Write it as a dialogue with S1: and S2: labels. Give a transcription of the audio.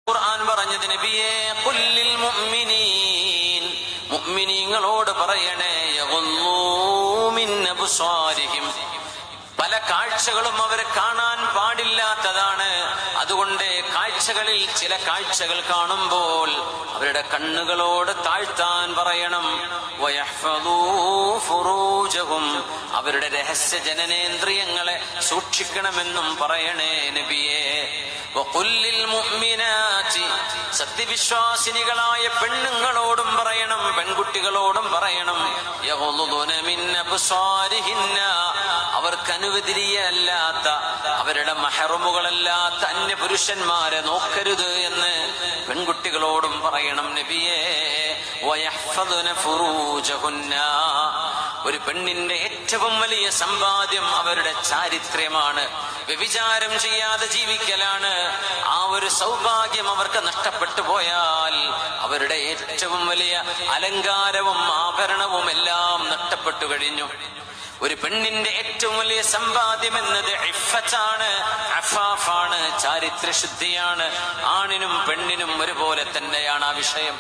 S1: ഖുർആൻ പറഞ്ഞത് നബിയേ ഖുല്ലിൽ മുഅ്മിനീൻ, മുഅ്മിനീങ്ങളോട് പറയണേ യഗുല്ലൂ മിൻ അബ്സാരിഹിം, പല കാഴ്ചകളും അവർ കാണാൻ പാടില്ലാത്തതാണ്. അതുകൊണ്ട് കാഴ്ചകളിൽ ചില കാഴ്ചകൾ കാണുമ്പോൾ അവരുടെ കണ്ണുകളോട് താഴ്ത്താൻ പറയണം. വയഹ്ഫദൂ ഫുറൂജഹും, അവരുടെ രഹസ്യ ജനനേന്ദ്രിയങ്ങളെ സൂക്ഷിക്കണമെന്നും പറയണേ നബിയേ. വഖുല്ലിൽ മുഅ്മിനാതി, സത്യവിശ്വാസിനികളായ പെണ്ണുങ്ങളോടും പറയണം, പെൺകുട്ടികളോടും പറയണം. യഗ്ളുദുന മിൻ അബ്സാരിഹിന്ന, അവർക്ക് അനുവദനീയമല്ലാത്ത, അവരുടെ മഹ്റമുകളല്ലാത്ത അന്യ പുരുഷന്മാരെ നോക്കരുത് എന്ന് പെൺകുട്ടികളോടും പറയണം നബിയേ. വയഹ്ഫദുന ഫുറൂജഹുന്ന, ഒരു പെണ്ണിന്റെ ഏറ്റവും വലിയ സമ്പാദ്യം അവരുടെ ചാരിത്ര്യമാണ്, വ്യഭിചാരം ചെയ്യാതെ ജീവിക്കലാണ്. ആ ഒരു സൗഭാഗ്യം അവർക്ക് നഷ്ടപ്പെട്ടു പോയാൽ അവരുടെ ഏറ്റവും വലിയ അലങ്കാരവും ആഭരണവും എല്ലാം നഷ്ടപ്പെട്ടു കഴിഞ്ഞു. ഒരു പെണ്ണിന്റെ ഏറ്റവും വലിയ സമ്പാദ്യം എന്നത് ഇഫ്ഫത്താണ്, അഫാഫാണ്, ചാരിത്രശുദ്ധിയാണ്. ആണിനും പെണ്ണിനും ഒരുപോലെ തന്നെയാണ് ആ വിഷയം.